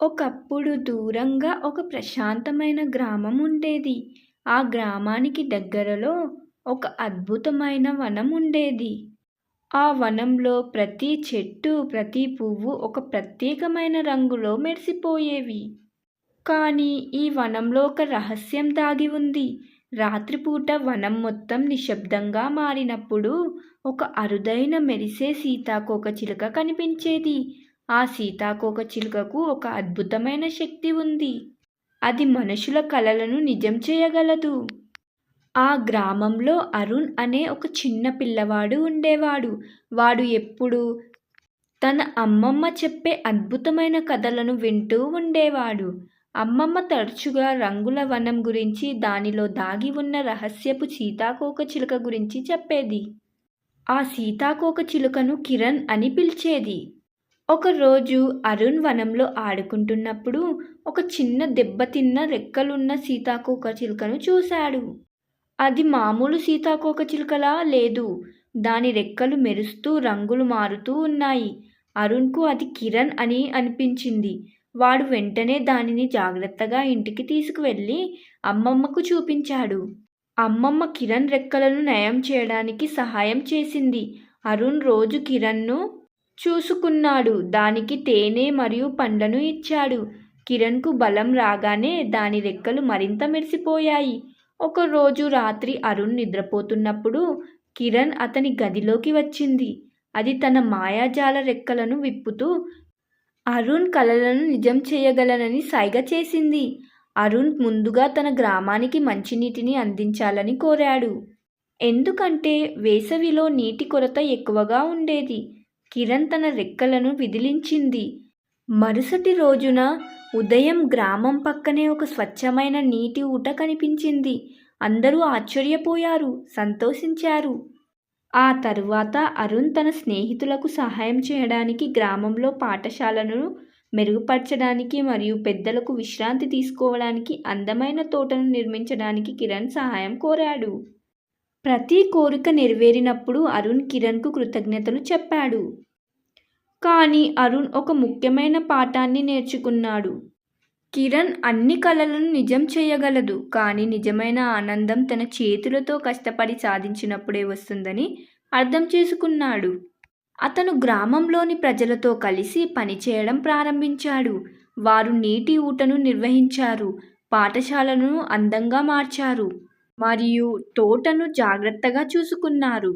ఒకప్పుడు దూరంగా ఒక ప్రశాంతమైన గ్రామం ఉండేది. ఆ గ్రామానికి దగ్గరలో ఒక అద్భుతమైన వనం ఉండేది. ఆ వనంలో ప్రతి చెట్టు, ప్రతి పువ్వు ఒక ప్రత్యేకమైన రంగులో మెరిసిపోయేవి. కానీ ఈ వనంలో ఒక రహస్యం దాగి ఉంది. రాత్రిపూట వనం మొత్తం నిశ్శబ్దంగా మారినప్పుడు ఒక అరుదైన మెరిసే సీతాకోకచిలుక కనిపించేది. ఆ సీతాకోకచిలుకకు ఒక అద్భుతమైన శక్తి ఉంది. అది మనుషుల కలలను నిజం చేయగలదు. ఆ గ్రామంలో అరుణ్ అనే ఒక చిన్న పిల్లవాడు ఉండేవాడు. వాడు ఎప్పుడూ తన అమ్మమ్మ చెప్పే అద్భుతమైన కథలను వింటూ ఉండేవాడు. అమ్మమ్మ తరచుగా రంగుల వనం గురించి, దానిలో దాగి ఉన్న రహస్యపు సీతాకోకచిలుక గురించి చెప్పేది. ఆ సీతాకోకచిలుకను కిరణ్ అని పిలిచేది. ఒకరోజు అరుణ్ వనంలో ఆడుకుంటున్నప్పుడు ఒక చిన్న దెబ్బతిన్న రెక్కలున్న సీతాకోకచిలుకను చూశాడు. అది మామూలు సీతాకోకచిలుకలా లేదు. దాని రెక్కలు మెరుస్తూ రంగులు మారుతూ ఉన్నాయి. అరుణ్కు అది కిరణ్ అని అనిపించింది. వాడు వెంటనే దానిని జాగ్రత్తగా ఇంటికి తీసుకువెళ్ళి అమ్మమ్మకు చూపించాడు. అమ్మమ్మ కిరణ్ రెక్కలను నయం చేయడానికి సహాయం చేసింది. అరుణ్ రోజు కిరణ్ను చూసుకున్నాడు. దానికి తేనె మరియు పండ్లను ఇచ్చాడు. కిరణ్కు బలం రాగానే దాని రెక్కలు మరింత మెరిసిపోయాయి. ఒకరోజు రాత్రి అరుణ్ నిద్రపోతున్నప్పుడు కిరణ్ అతని గదిలోకి వచ్చింది. అది తన మాయాజాల రెక్కలను విప్పుతూ అరుణ్ కలలను నిజం చేయగలనని సైగ చేసింది. అరుణ్ ముందుగా తన గ్రామానికి మంచినీటిని అందించాలని కోరాడు. ఎందుకంటే వేసవిలో నీటి కొరత ఎక్కువగా ఉండేది. కిరణ్ తన రెక్కలను విదిలించింది. మరుసటి రోజున ఉదయం గ్రామం పక్కనే ఒక స్వచ్ఛమైన నీటి ఊట కనిపించింది. అందరూ ఆశ్చర్యపోయారు, సంతోషించారు. ఆ తరువాత అరుణ్ తన స్నేహితులకు సహాయం చేయడానికి, గ్రామంలో పాఠశాలను మెరుగుపరచడానికి మరియు పెద్దలకు విశ్రాంతి తీసుకోవడానికి అందమైన తోటను నిర్మించడానికి కిరణ్ సహాయం కోరాడు. ప్రతి కోరిక నెరవేరినప్పుడు అరుణ్ కిరణ్కు కృతజ్ఞతలు చెప్పాడు. కానీ అరుణ్ ఒక ముఖ్యమైన పాఠాన్ని నేర్చుకున్నాడు. కిరణ్ అన్ని కలలను నిజం చేయగలదు, కానీ నిజమైన ఆనందం తన చేతులతో కష్టపడి సాధించినప్పుడే వస్తుందని అర్థం చేసుకున్నాడు. అతను గ్రామంలోని ప్రజలతో కలిసి పనిచేయడం ప్రారంభించాడు. వారు నీటి ఊటను నిర్వహించారు, పాఠశాలను అందంగా మార్చారు మరియు తోటను జాగ్రత్తగా చూసుకున్నారు.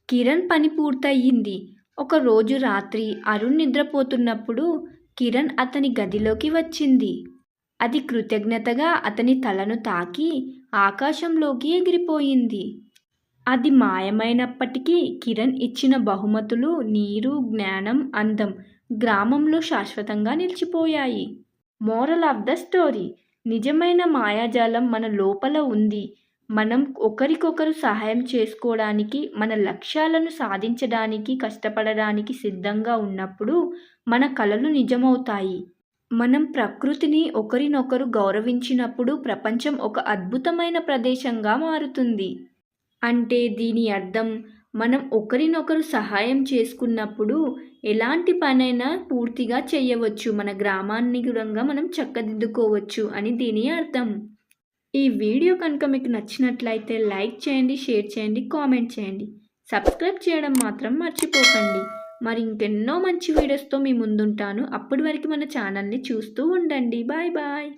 కిరణ్ పని పూర్తయింది. ఒకరోజు రాత్రి అరుణ్ నిద్రపోతున్నప్పుడు కిరణ్ అతని గదిలోకి వచ్చింది. అది కృతజ్ఞతగా అతని తలను తాకి ఆకాశంలోకి ఎగిరిపోయింది. అది మాయమైనప్పటికీ కిరణ్ ఇచ్చిన బహుమతులు, నీరు, జ్ఞానం, అందం గ్రామంలో శాశ్వతంగా నిలిచిపోయాయి. మోరల్ ఆఫ్ ద స్టోరీ: నిజమైన మాయాజాలం మన లోపల ఉంది. మనం ఒకరికొకరు సహాయం చేసుకోవడానికి, మన లక్ష్యాలను సాధించడానికి కష్టపడడానికి సిద్ధంగా ఉన్నప్పుడు మన కలలు నిజమవుతాయి. మనం ప్రకృతిని, ఒకరినొకరు గౌరవించినప్పుడు ప్రపంచం ఒక అద్భుతమైన ప్రదేశంగా మారుతుంది. అంటే దీని అర్థం, మనం ఒకరినొకరు సహాయం చేసుకున్నప్పుడు ఎలాంటి పనైనా పూర్తిగా చేయవచ్చు, మన గ్రామాన్ని కూడా మనం చక్కదిద్దుకోవచ్చు అని దీని అర్థం. ఈ వీడియో కనుక మీకు నచ్చినట్లయితే లైక్ చేయండి, షేర్ చేయండి, కామెంట్ చేయండి. సబ్స్క్రైబ్ చేయడం మాత్రం మర్చిపోకండి. మరి ఇంకెన్నో మంచి వీడియోస్తో మీ ముందుంటాను. అప్పటి వరకు మన ఛానల్ని చూస్తూ ఉండండి. Bye bye.